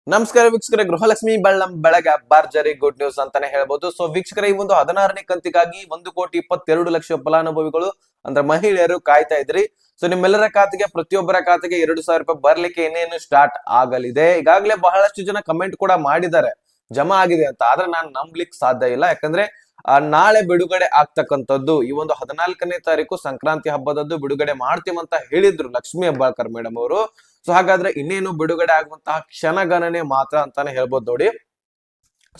ನಮಸ್ಕಾರ ವೀಕ್ಷಕರೇ, ಗೃಹಲಕ್ಷ್ಮಿ ಬೆಳಗ್ಗೆ ಭರ್ಜರಿ ಗುಡ್ ನ್ಯೂಸ್ ಅಂತಾನೆ ಹೇಳ್ಬೋದು. ಸೊ ವೀಕ್ಷಕರೇ, ಈ ಒಂದು 16ನೇ ಕಂತಿಗಾಗಿ 1,22,00,000 ಫಲಾನುಭವಿಗಳು ಅಂದ್ರೆ ಮಹಿಳೆಯರು ಕಾಯ್ತಾ ಇದ್ರಿ. ಸೊ ನಿಮ್ಮೆಲ್ಲರ ಖಾತೆಗೆ, ಪ್ರತಿಯೊಬ್ಬರ ಖಾತೆಗೆ 2,000 ರೂಪಾಯಿ ಬರ್ಲಿಕ್ಕೆ ಇನ್ನೇನು ಸ್ಟಾರ್ಟ್ ಆಗಲಿದೆ. ಈಗಾಗಲೇ ಬಹಳಷ್ಟು ಜನ ಕಮೆಂಟ್ ಕೂಡ ಮಾಡಿದ್ದಾರೆ ಜಮಾ ಆಗಿದೆ ಅಂತ. ಆದ್ರೆ ನಾನು ನಂಬ್ಲಿಕ್ಕೆ ಸಾಧ್ಯ ಇಲ್ಲ, ಯಾಕಂದ್ರೆ ನಾಳೆ ಬಿಡುಗಡೆ ಆಗ್ತಕ್ಕಂಥದ್ದು ಈ ಒಂದು 14ನೇ ತಾರೀಕು ಸಂಕ್ರಾಂತಿ ಹಬ್ಬದದ್ದು ಬಿಡುಗಡೆ ಮಾಡ್ತೀವಂತ ಹೇಳಿದ್ರು ಲಕ್ಷ್ಮಿ ಹೆಬ್ಬಾಳ್ಕರ್ ಮೇಡಮ್ ಅವರು. ಸೊ ಹಾಗಾದ್ರೆ ಇನ್ನೇನು ಬಿಡುಗಡೆ ಆಗುವಂತಹ ಕ್ಷಣಗಣನೆ ಮಾತ್ರ ಅಂತಾನೆ ಹೇಳ್ಬೋದು ನೋಡಿ.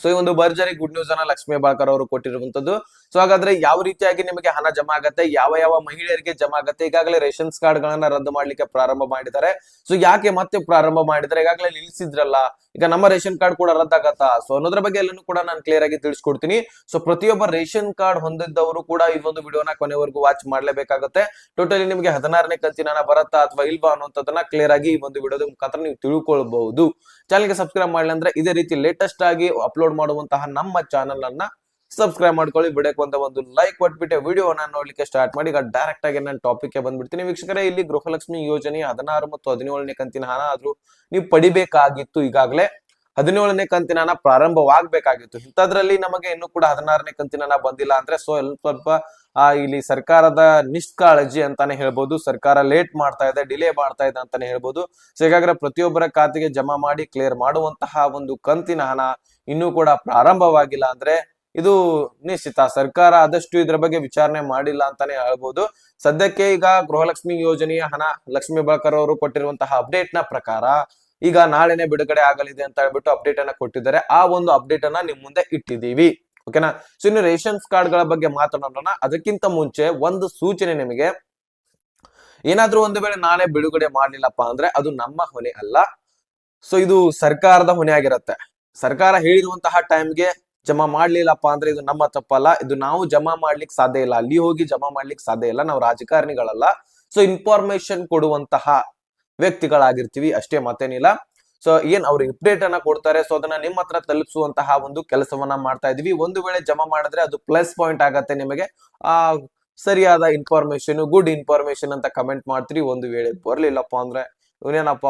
ಸೊ ಈ ಒಂದು ಭರ್ಜರಿ ಗುಡ್ ನ್ಯೂಸ್ ಅನ್ನ ಲಕ್ಷ್ಮಿ ಹೆಬ್ಬಾಳ್ಕರ್ ಅವರು ಕೊಟ್ಟಿರುವಂತದ್ದು. ಸೊ ಹಾಗಾದ್ರೆ ಯಾವ ರೀತಿಯಾಗಿ ನಿಮಗೆ ಹಣ ಜಮಾ ಆಗತ್ತೆ, ಯಾವ ಯಾವ ಮಹಿಳೆಯರಿಗೆ ಜಮಾ ಆಗತ್ತೆ, ಈಗಾಗಲೇ ರೇಷನ್ಸ್ ಕಾರ್ಡ್ ಗಳನ್ನ ರದ್ದು ಮಾಡ್ಲಿಕ್ಕೆ ಪ್ರಾರಂಭ ಮಾಡಿದ್ದಾರೆ. ಸೊ ಯಾಕೆ ಮತ್ತೆ ಪ್ರಾರಂಭ ಮಾಡಿದ್ದಾರೆ, ಈಗಾಗಲೇ ನಿಲ್ಲಿಸಿದ್ರಲ್ಲ, ಈಗ ನಮ್ಮ ರೇಷನ್ ಕಾರ್ಡ್ ಕೂಡ ರದ್ದಾಗತ್ತಾ, ಸೊ ಅನ್ನೋದ್ರ ಬಗ್ಗೆ ಎಲ್ಲಾನು ಕೂಡ ನಾನು ಕ್ಲಿಯರ್ ಆಗಿ ತಿಳಿಸ್ಕೊಡ್ತೀನಿ. ಸೊ ಪ್ರತಿಯೊಬ್ಬ ರೇಷನ್ ಕಾರ್ಡ್ ಹೊಂದಿದ್ದವರು ಕೂಡ ಈ ಒಂದು ವಿಡಿಯೋನ ಕೊನೆವರೆಗೂ ವಾಚ್ ಮಾಡ್ಲೇಬೇಕಾಗುತ್ತೆ. ಟೋಟಲಿ ನಿಮಗೆ 16ನೇ ಕಂತಿನ ಹಣ ಬರತ್ತಾ ಅಥವಾ ಇಲ್ವಾ ಅನ್ನೋದನ್ನ ಕ್ಲಿಯರ್ ಆಗಿ ಈ ಒಂದು ವಿಡಿಯೋದ ಮುಖಾಂತರ ನೀವು ತಿಳ್ಕೊಳ್ಬಹುದು. ಚಾನಲ್ಗೆ ಸಬ್ಸ್ಕ್ರೈಬ್ ಮಾಡಲಿ ಅಂದ್ರೆ ಇದೇ ರೀತಿ ಲೇಟೆಸ್ಟ್ ಆಗಿ ಅಪ್ಲೋಡ್ ಮಾಡುವಂತಹ ನಮ್ಮ ಚಾನಲ್ ಅನ್ನ ಸಬ್ಸ್ಕ್ರೈಬ್ ಮಾಡ್ಕೊಳ್ಳಿ. ಬಿಡಕ್ಕೆ ಒಂದು ಲೈಕ್ ಕೊಟ್ಬಿಟ್ಟೆ ವಿಡಿಯೋನ ನೋಡ್ಲಿಕ್ಕೆ ಸ್ಟಾರ್ಟ್ ಮಾಡಿ. ಈಗ ಡೈರೆಕ್ಟ್ ಆಗಿ ನಾನು ಟಾಪಿಕ್ ಗೆ ಬಂದ್ಬಿಡ್ತೀನಿ ವೀಕ್ಷಕರೇ. ಇಲ್ಲಿ ಗೃಹಲಕ್ಷ್ಮಿ ಯೋಜನೆ 16 ಮತ್ತು 17ನೇ ಕಂತಿನ ಹಣ ಆದ್ರೂ ನೀವು ಪಡಿಬೇಕಾಗಿತ್ತು. ಈಗಾಗಲೇ 17ನೇ ಕಂತಿನ ಹಣ ಪ್ರಾರಂಭವಾಗಬೇಕಾಗಿತ್ತು. ಇಂಥದ್ರಲ್ಲಿ ನಮಗೆ ಇನ್ನೂ ಕೂಡ 16ನೇ ಕಂತಿನ ಹಣ ಬಂದಿಲ್ಲ ಅಂದ್ರೆ ಸ್ವಲ್ಪ ಇಲ್ಲಿ ಸರ್ಕಾರದ ನಿಷ್ಕಾಳಜಿ ಅಂತಾನೆ ಹೇಳ್ಬೋದು. ಸರ್ಕಾರ ಲೇಟ್ ಮಾಡ್ತಾ ಇದೆ, ಡಿಲೇ ಮಾಡ್ತಾ ಇದೆ ಅಂತಾನೆ ಹೇಳ್ಬೋದು. ಸೊ ಹೀಗಾದ್ರೆ ಪ್ರತಿಯೊಬ್ಬರ ಖಾತೆಗೆ ಜಮಾ ಮಾಡಿ ಕ್ಲಿಯರ್ ಮಾಡುವಂತಹ ಒಂದು ಕಂತಿನ ಹಣ ಇನ್ನೂ ಕೂಡ ಪ್ರಾರಂಭವಾಗಿಲ್ಲ ಅಂದ್ರೆ ಇದು ನಿಶ್ಚಿತ ಸರ್ಕಾರ ಆದಷ್ಟು ಇದ್ರ ಬಗ್ಗೆ ವಿಚಾರಣೆ ಮಾಡಿಲ್ಲ ಅಂತಾನೆ ಹೇಳ್ಬೋದು. ಸದ್ಯಕ್ಕೆ ಈಗ ಗೃಹಲಕ್ಷ್ಮಿ ಯೋಜನೆಯ ಹಣ ಲಕ್ಷ್ಮಿ ಹೆಬ್ಬಾಳ್ಕರ್ ಅವರು ಕೊಟ್ಟಿರುವಂತಹ ಅಪ್ಡೇಟ್ ನ ಪ್ರಕಾರ ಈಗ ನಾಳೆನೆ ಬಿಡುಗಡೆ ಆಗಲಿದೆ ಅಂತ ಹೇಳ್ಬಿಟ್ಟು ಅಪ್ಡೇಟ್ ಅನ್ನ ಕೊಟ್ಟಿದ್ದಾರೆ. ಆ ಒಂದು ಅಪ್ಡೇಟ್ ಅನ್ನ ನಿಮ್ ಮುಂದೆ ಇಟ್ಟಿದ್ದೀವಿ, ಓಕೆನಾ. ಸೊ ಇನ್ನು ರೇಷನ್ಸ್ ಕಾರ್ಡ್ ಗಳ ಬಗ್ಗೆ ಮಾತನಾಡೋಣ. ಅದಕ್ಕಿಂತ ಮುಂಚೆ ಒಂದು ಸೂಚನೆ ನಿಮಗೆ, ಏನಾದ್ರೂ ಒಂದು ವೇಳೆ ನಾಳೆ ಬಿಡುಗಡೆ ಮಾಡ್ಲಿಲ್ಲಪ್ಪ ಅಂದ್ರೆ ಅದು ನಮ್ಮ ಹೊಣೆ ಅಲ್ಲ. ಸೊ ಇದು ಸರ್ಕಾರದ ಹೊಣೆ ಆಗಿರತ್ತೆ. ಸರ್ಕಾರ ಹೇಳಿರುವಂತಹ ಟೈಮ್ಗೆ ಜಮಾ ಮಾಡ್ಲಿಲ್ಲಪ್ಪ ಅಂದ್ರೆ ಇದು ನಮ್ಮ ತಪ್ಪಲ್ಲ. ಇದು ನಾವು ಜಮಾ ಮಾಡ್ಲಿಕ್ಕೆ ಸಾಧ್ಯ ಇಲ್ಲ, ಅಲ್ಲಿ ಹೋಗಿ ಜಮಾ ಮಾಡ್ಲಿಕ್ಕೆ ಸಾಧ್ಯ ಇಲ್ಲ. ನಾವು ರಾಜಕಾರಣಿಗಳಲ್ಲ. ಸೊ ಇನ್ಫಾರ್ಮೇಶನ್ ಕೊಡುವಂತಹ ವ್ಯಕ್ತಿಗಳಾಗಿರ್ತೀವಿ ಅಷ್ಟೇ, ಮತ್ತೇನಿಲ್ಲ. ಸೊ ಏನ್ ಅವ್ರು ಅಪ್ಡೇಟ್ ಅನ್ನ ಕೊಡ್ತಾರೆ, ಸೊ ಅದನ್ನ ನಿಮ್ಮ ಹತ್ರ ತಲುಪಿಸುವಂತಹ ಒಂದು ಕೆಲಸವನ್ನ ಮಾಡ್ತಾ ಇದೀವಿ. ಒಂದು ವೇಳೆ ಜಮಾ ಮಾಡಿದ್ರೆ ಅದು ಪ್ಲಸ್ ಪಾಯಿಂಟ್ ಆಗತ್ತೆ ನಿಮಗೆ. ಆ ಸರಿಯಾದ ಇನ್ಫಾರ್ಮೇಶನ್, ಗುಡ್ ಇನ್ಫಾರ್ಮೇಶನ್ ಅಂತ ಕಮೆಂಟ್ ಮಾಡ್ತೀರಿ. ಒಂದು ವೇಳೆ ಬರ್ಲಿಲ್ಲಪ್ಪ ಅಂದ್ರೆ ಇವನೇನಪ್ಪ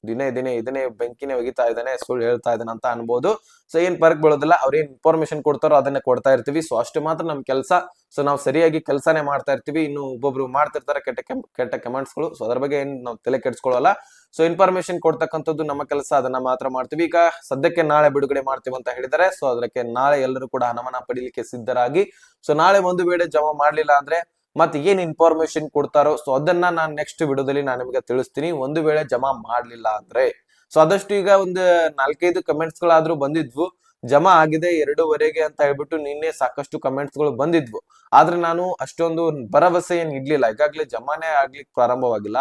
ದಿನೇ ಇದನ್ನೇ ಬೆಂಕಿನೇ ಒಗಿತಾ ಇದ್ದಾನೆ, ಸುಳ್ಳು ಹೇಳ್ತಾ ಇದ್ದಾನೆ ಅಂತ ಅನ್ಬೋದು. ಸೊ ಏನ್ ಫರ್ಕ್ ಬೀಳೋದಿಲ್ಲ, ಅವ್ರೇನ್ ಇನ್ಫಾರ್ಮೇಶನ್ ಕೊಡ್ತಾರೋ ಅದನ್ನೇ ಕೊಡ್ತಾ ಇರ್ತೀವಿ. ಸೊ ಅಷ್ಟು ಮಾತ್ರ ನಮ್ ಕೆಲಸ. ಸೊ ನಾವು ಸರಿಯಾಗಿ ಕೆಲಸನೇ ಮಾಡ್ತಾ ಇರ್ತೀವಿ. ಇನ್ನು ಒಬ್ಬೊಬ್ರು ಮಾಡ್ತಿರ್ತಾರೆ ಕೆಟ್ಟ ಕಮೆಂಟ್ಸ್ ಗಳು. ಸೊ ಅದ್ರ ಬಗ್ಗೆ ಏನ್ ನಾವು ತಲೆ ಕೆಡ್ಸ್ಕೊಳ್ಳಲ್ಲ. ಸೊ ಇನ್ಫಾರ್ಮೇಶನ್ ಕೊಡ್ತಕ್ಕಂಥದ್ದು ನಮ್ಮ ಕೆಲಸ, ಅದನ್ನ ಮಾತ್ರ ಮಾಡ್ತೀವಿ. ಈಗ ಸದ್ಯಕ್ಕೆ ನಾಳೆ ಬಿಡುಗಡೆ ಮಾಡ್ತೀವಿ ಅಂತ ಹೇಳಿದ್ದಾರೆ. ಸೊ ಅದಕ್ಕೆ ನಾಳೆ ಎಲ್ಲರೂ ಕೂಡ ಹಣವನ್ನ ಪಡಿಲಿಕ್ಕೆ ಸಿದ್ಧರಾಗಿ. ಸೊ ನಾಳೆ ಒಂದು ವೇಳೆ ಜಮಾ ಮಾಡ್ಲಿಲ್ಲ ಅಂದ್ರೆ ಮತ್ತೆ ಏನ್ ಇನ್ಫಾರ್ಮೇಶನ್ ಕೊಡ್ತಾರೋ ಸೊ ಅದನ್ನ ನಾನು ನೆಕ್ಸ್ಟ್ ವಿಡಿಯೋದಲ್ಲಿ ನಾನು ನಿಮಗೆ ತಿಳಿಸ್ತೀನಿ. ಒಂದು ವೇಳೆ ಜಮಾ ಮಾಡ್ಲಿಲ್ಲ ಅಂದ್ರೆ ಸೊ ಆದಷ್ಟು ಈಗ ಒಂದು 4-5 ಕಮೆಂಟ್ಸ್ ಗಳಾದ್ರೂ ಬಂದಿದ್ವು, ಜಮಾ ಆಗಿದೆ 2:30ಗೆ ಅಂತ ಹೇಳ್ಬಿಟ್ಟು ನಿನ್ನೆ ಸಾಕಷ್ಟು ಕಮೆಂಟ್ಸ್ ಗಳು ಬಂದಿದ್ವು. ಆದ್ರೆ ನಾನು ಅಷ್ಟೊಂದು ಭರವಸೆ ಏನ್ ಇಡ್ಲಿಲ್ಲ. ಈಗಾಗ್ಲೇ ಜಮಾನೇ ಆಗ್ಲಿಕ್ಕೆ ಪ್ರಾರಂಭವಾಗಿಲ್ಲ,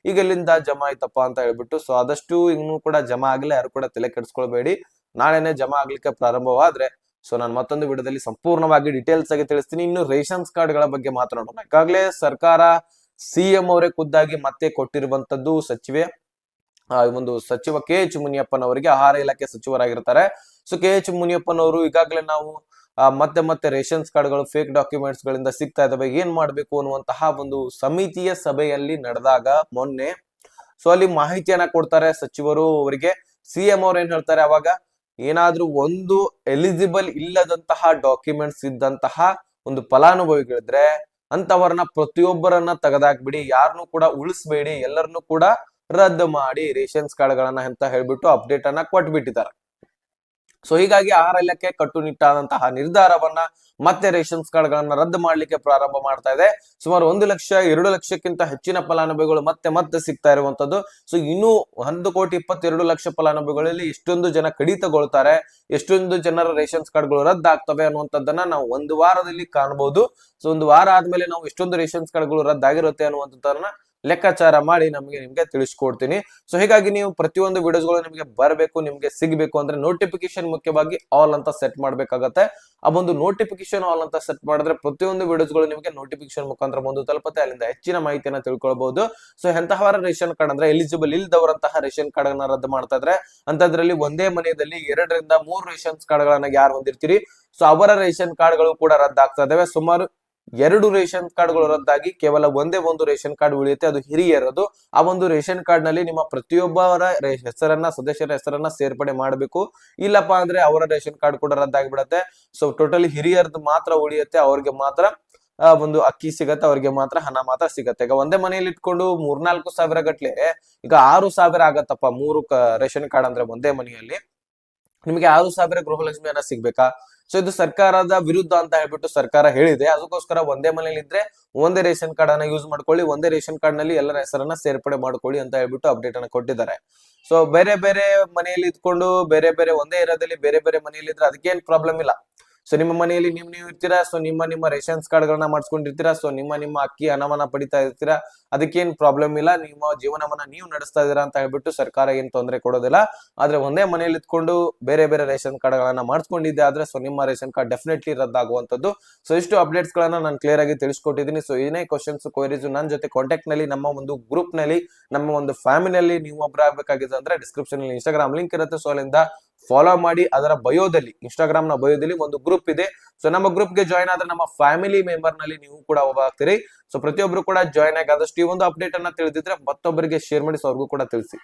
ಈಗ ಎಲ್ಲಿಂದ ಜಮಾ ಆಯ್ತಪ್ಪ ಅಂತ ಹೇಳ್ಬಿಟ್ಟು. ಸೊ ಆದಷ್ಟು ಇನ್ನೂ ಕೂಡ ಜಮಾ ಆಗ್ಲಿ, ಯಾರು ಕೂಡ ತಲೆ ಕೆಡಿಸ್ಕೊಳ್ಬೇಡಿ. ನಾಳೆನೆ ಜಮಾ ಆಗ್ಲಿಕ್ಕೆ ಪ್ರಾರಂಭವಾದ್ರೆ ಸೊ ನಾನು ಮತ್ತೊಂದು ವಿಡಿಯೋದಲ್ಲಿ ಸಂಪೂರ್ಣವಾಗಿ ಡೀಟೇಲ್ಸ್ ಆಗಿ ತಿಳಿಸ್ತೀನಿ. ಇನ್ನು ರೇಷನ್ಸ್ ಕಾರ್ಡ್ ಗಳ ಬಗ್ಗೆ ಮಾತನಾಡೋಣ. ಈಗಾಗಲೇ ಸರ್ಕಾರ ಸಿಎಂ ಅವರೇ ಖುದ್ದಾಗಿ ಮತ್ತೆ ಕೊಟ್ಟಿರುವಂತದ್ದು ಒಂದು ಸಚಿವ KH ಮುನಿಯಪ್ಪನವರಿಗೆ, ಆಹಾರ ಇಲಾಖೆ ಸಚಿವರಾಗಿರ್ತಾರೆ. ಸೊ KH ಮುನಿಯಪ್ಪನವರು ಈಗಾಗಲೇ ನಾವು ಮತ್ತೆ ರೇಷನ್ಸ್ ಕಾರ್ಡ್ ಗಳು ಫೇಕ್ ಡಾಕ್ಯುಮೆಂಟ್ಸ್ ಗಳಿಂದ ಸಿಗ್ತಾ ಇದಾವೆ, ಏನ್ ಮಾಡ್ಬೇಕು ಅನ್ನುವಂತಹ ಒಂದು ಸಮಿತಿಯ ಸಭೆಯಲ್ಲಿ ನಡೆದಾಗ ಮೊನ್ನೆ ಸೊ ಅಲ್ಲಿ ಮಾಹಿತಿಯನ್ನ ಕೊಡ್ತಾರೆ ಸಚಿವರು ಅವರಿಗೆ. ಸಿಎಂ ಅವ್ರು ಏನ್ ಹೇಳ್ತಾರೆ, ಅವಾಗ ಏನಾದ್ರೂ ಒಂದು ಎಲಿಜಿಬಲ್ ಇಲ್ಲದಂತಹ ಡಾಕ್ಯುಮೆಂಟ್ಸ್ ಇದ್ದಂತಹ ಒಂದು ಫಲಾನುಭವಿಗಳಿದ್ರೆ ಅಂತವರನ್ನ ಪ್ರತಿಯೊಬ್ಬರನ್ನ ತೆಗೆದಾಕ್ಬಿಡಿ, ಯಾರನ್ನು ಕೂಡ ಉಳಿಸ್ಬೇಡಿ, ಎಲ್ಲರನ್ನು ಕೂಡ ರದ್ದು ಮಾಡಿ ರೇಷನ್ಸ್ ಕಾರ್ಡ್ ಗಳನ್ನ ಅಂತ ಹೇಳ್ಬಿಟ್ಟು ಅಪ್ಡೇಟ್ ಅನ್ನ ಕೊಟ್ಬಿಟ್ಟಿದ್ದಾರೆ. ಸೊ ಹೀಗಾಗಿ ಆಹಾರ ಇಲಾಖೆ ಕಟ್ಟುನಿಟ್ಟಾದಂತಹ ನಿರ್ಧಾರವನ್ನ ಮತ್ತೆ ರೇಷನ್ಸ್ ಕಾರ್ಡ್ ಗಳನ್ನ ರದ್ದು ಮಾಡ್ಲಿಕ್ಕೆ ಪ್ರಾರಂಭ ಮಾಡ್ತಾ ಇದೆ. ಸುಮಾರು 1,02 ಲಕ್ಷಕ್ಕಿಂತ ಹೆಚ್ಚಿನ ಫಲಾನುಭವಿಗಳು ಮತ್ತೆ ಸಿಗ್ತಾ ಇರುವಂತದ್ದು. ಸೊ ಇನ್ನು 1,22,00,000 ಫಲಾನುಭವಿಗಳಲ್ಲಿ ಎಷ್ಟೊಂದು ಜನ ಕಡಿತಗೊಳ್ತಾರೆ, ಎಷ್ಟೊಂದು ಜನರ ರೇಷನ್ಸ್ ಕಾರ್ಡ್ ಗಳು ರದ್ದಾಗ್ತವೆ ಅನ್ನುವಂಥದ್ದನ್ನ ನಾವು ಒಂದು ವಾರದಲ್ಲಿ ಕಾಣಬಹುದು. ಸೊ ಒಂದು ವಾರ ಆದ್ಮೇಲೆ ನಾವು ಎಷ್ಟೊಂದು ರೇಷನ್ಸ್ ಕಾರ್ಡ್ ಗಳು ರದ್ದಾಗಿರುತ್ತೆ ಅನ್ನುವಂಥದ್ದನ್ನ ಲೆಕ್ಕಾಚಾರ ಮಾಡಿ ನಿಮ್ಗೆ ತಿಳಿಸ್ಕೊಡ್ತೀನಿ. ಸೊ ಹೀಗಾಗಿ ನೀವು ಪ್ರತಿಯೊಂದು ವಿಡಿಯೋಸ್ಗಳು ನಿಮ್ಗೆ ಬರಬೇಕು, ನಿಮ್ಗೆ ಸಿಗ್ಬೇಕು ಅಂದ್ರೆ ನೋಟಿಫಿಕೇಶನ್ ಮುಖ್ಯವಾಗಿ ಆಲ್ ಅಂತ ಸೆಟ್ ಮಾಡ್ಬೇಕಾಗತ್ತೆ. ಆ ಒಂದು ನೋಟಿಫಿಕೇಶನ್ ಆಲ್ ಅಂತ ಸೆಟ್ ಮಾಡಿದ್ರೆ ಪ್ರತಿಯೊಂದು ವಿಡಿಯೋಸ್ಗಳು ನಿಮಗೆ ನೋಟಿಫಿಕೇಶನ್ ಮುಖಾಂತರ ಬಂದು ತಲುಪುತ್ತೆ. ಅಲ್ಲಿಂದ ಹೆಚ್ಚಿನ ಮಾಹಿತಿಯನ್ನ ತಿಳ್ಕೊಳ್ಬಹುದು. ಸೊ ಎಂತಹವರ ರೇಷನ್ ಕಾರ್ಡ್ ಅಂದ್ರೆ ಎಲಿಜಿಬಲ್ ಇಲ್ದವರಂತಹ ರೇಷನ್ ಕಾರ್ಡ್ ಅನ್ನ ರದ್ದು ಮಾಡ್ತಾ ಇದ್ರೆ ಅಂತದ್ರಲ್ಲಿ ಒಂದೇ ಮನೆಯಲ್ಲಿ 2-3 ರೇಷನ್ಸ್ ಕಾರ್ಡ್ ಗಳನ್ನ ಯಾರು ಹೊಂದಿರ್ತೀರಿ ಸೊ ಅವರ ರೇಷನ್ ಕಾರ್ಡ್ ಗಳು ಕೂಡ ರದ್ದಾಗ್ತಾ ಇದಾವೆ. ಸುಮಾರು 2 ರೇಷನ್ ಕಾರ್ಡ್ಗಳು ರದ್ದಾಗಿ ಕೇವಲ ಒಂದೇ ಒಂದು ರೇಷನ್ ಕಾರ್ಡ್ ಉಳಿಯುತ್ತೆ, ಅದು ಹಿರಿಯರದು. ಆ ಒಂದು ರೇಷನ್ ಕಾರ್ಡ್ ನಲ್ಲಿ ನಿಮ್ಮ ಪ್ರತಿಯೊಬ್ಬರ ಹೆಸರನ್ನ, ಸದಸ್ಯರ ಹೆಸರನ್ನ ಸೇರ್ಪಡೆ ಮಾಡಬೇಕು. ಇಲ್ಲಪ್ಪ ಅಂದ್ರೆ ಅವರ ರೇಷನ್ ಕಾರ್ಡ್ ಕೂಡ ರದ್ದಾಗಿ ಬಿಡತ್ತೆ. ಸೊ ಟೋಟಲಿ ಹಿರಿಯರದ್ದು ಮಾತ್ರ ಉಳಿಯುತ್ತೆ, ಅವ್ರಿಗೆ ಮಾತ್ರ ಒಂದು ಅಕ್ಕಿ ಸಿಗತ್ತೆ, ಅವ್ರಿಗೆ ಮಾತ್ರ ಹಣ ಮಾತ್ರ ಸಿಗತ್ತೆ. ಈಗ ಒಂದೇ ಮನೆಯಲ್ಲಿ ಇಟ್ಕೊಂಡು 3-4 ಸಾವಿರ ಗಟ್ಲೆ, ಈಗ 6,000 ಆಗತ್ತಪ್ಪ 3 ರೇಷನ್ ಕಾರ್ಡ್ ಅಂದ್ರೆ ಒಂದೇ ಮನೆಯಲ್ಲಿ ನಿಮಗೆ 6,000 ಗೃಹಲಕ್ಷ್ಮಿ ಹಣ ಸಿಗ್ಬೇಕಾ? ಸೊ ಇದು ಸರ್ಕಾರದ ವಿರುದ್ಧ ಅಂತ ಹೇಳ್ಬಿಟ್ಟು ಸರ್ಕಾರ ಹೇಳಿದೆ. ಅದಕ್ಕೋಸ್ಕರ ಒಂದೇ ಮನೇಲಿ ಇದ್ರೆ ಒಂದೇ ರೇಷನ್ ಕಾರ್ಡ್ ಅನ್ನ ಯೂಸ್ ಮಾಡ್ಕೊಳ್ಳಿ, ಒಂದೇ ರೇಷನ್ ಕಾರ್ಡ್ ನಲ್ಲಿ ಎಲ್ಲರ ಹೆಸರನ್ನ ಸೇರ್ಪಡೆ ಮಾಡ್ಕೊಳ್ಳಿ ಅಂತ ಹೇಳ್ಬಿಟ್ಟು ಅಪ್ಡೇಟ್ ಅನ್ನ ಕೊಟ್ಟಿದ್ದಾರೆ. ಸೊ ಬೇರೆ ಬೇರೆ ಮನೆಯಲ್ಲಿ ಇದ್ಕೊಂಡು ಬೇರೆ ಬೇರೆ ಒಂದೇ ಏರಿಯಾದಲ್ಲಿ ಬೇರೆ ಬೇರೆ ಮನೆಯಲ್ಲಿ ಇದ್ರೆ ಅದಕ್ಕೇನ್ ಪ್ರಾಬ್ಲಮ್ ಇಲ್ಲ. ಸೊ ನಿಮ್ಮ ಮನೆಯಲ್ಲಿ ನೀವು ಇರ್ತೀರಾ, ಸೊ ನಿಮ್ಮ ರೇಷನ್ಸ್ ಕಾರ್ಡ್ ಗಳನ್ನ ಮಾಡಿಸ್ಕೊಂಡಿರ್ತೀರಾ, ಸೊ ನಿಮ್ಮ ಅಕ್ಕಿ ಹಣವನ್ನ ಪಡಿತಾ ಇರ್ತೀರಾ, ಅದಕ್ಕೇನ್ ಪ್ರಾಬ್ಲಮ್ ಇಲ್ಲ. ನಿಮ್ಮ ಜೀವನವನ್ನ ನೀವು ನಡೆಸ್ತಾ ಇದೀರಾ ಅಂತ ಹೇಳ್ಬಿಟ್ಟು ಸರ್ಕಾರ ಏನ್ ತೊಂದರೆ ಕೊಡೋದಿಲ್ಲ. ಆದ್ರೆ ಒಂದೇ ಮನೆಯಲ್ಲಿ ಇದ್ಕೊಂಡು ಬೇರೆ ಬೇರೆ ರೇಷನ್ ಕಾರ್ಡ್ ಗಳನ್ನ ಮಾಡಿಸ್ಕೊಂಡಿದ್ದೆ ಆದ್ರೆ ಸೊ ನಿಮ್ಮ ರೇಷನ್ ಕಾರ್ಡ್ ಡೆಫಿನೆಟ್ಲಿ ರದ್ದಾಗುವಂತದ್ದು. ಸೊ ಇಷ್ಟು ಅಪ್ಡೇಟ್ಸ್ ಗಳನ್ನ ನಾನು ಕ್ಲಿಯರ್ ಆಗಿ ತಿಳಿಸ್ಕೊಟ್ಟಿದ್ದೀನಿ. ಸೊ ಏನೇ ಕ್ವಶನ್ಸ್ ಕ್ವೈರೀಸ್ ನನ್ನ ಜೊತೆ ಕಾಂಟ್ಯಾಕ್ಟ್ ನಲ್ಲಿ, ನಮ್ಮ ಒಂದು ಗ್ರೂಪ್ ನಲ್ಲಿ, ನಮ್ಮ ಒಂದು ಫ್ಯಾಮಿಲಿಯಲ್ಲಿ ನೀವು ಒಬ್ರು ಆಗ್ಬೇಕಾಗಿದೆ ಅಂದ್ರೆ ಡಿಸ್ಕ್ರಿಪ್ಷನ್ ಅಲ್ಲಿ ಇನ್ಸ್ಟಾಗ್ರಾಮ್ ಲಿಂಕ್ ಇರುತ್ತೆ. ಸೊ ಅಲ್ಲಿಂದ ಫಾಲೋ ಮಾಡಿ. ಅದರ ಬಯೋದಲ್ಲಿ, ಇನ್ಸ್ಟಾಗ್ರಾಮ್ ನ ಬಯೋದಲ್ಲಿ ಒಂದು ಗ್ರೂಪ್ ಇದೆ. ಸೊ ನಮ್ಮ ಗ್ರೂಪ್ ಗೆ ಜಾಯ್ನ್ ಆದ್ರೆ ನಮ್ಮ ಫ್ಯಾಮಿಲಿ ಮೆಂಬರ್ ನಲ್ಲಿ ನೀವು ಕೂಡ ಒಬ್ಬ ಆಗ್ತೀರಿ. ಸೊ ಪ್ರತಿಯೊಬ್ರು ಕೂಡ ಜಾಯ್ನ್ ಆಗಿ ಆದಷ್ಟು ಈ ಒಂದು ಅಪ್ಡೇಟ್ ಅನ್ನ ತಿಳಿದಿದ್ರೆ ಮತ್ತೊಬ್ಬರಿಗೆ ಶೇರ್ ಮಾಡಿ, ಸೊ ಅವ್ರಿಗೂ ಕೂಡ ತಿಳಿಸಿ.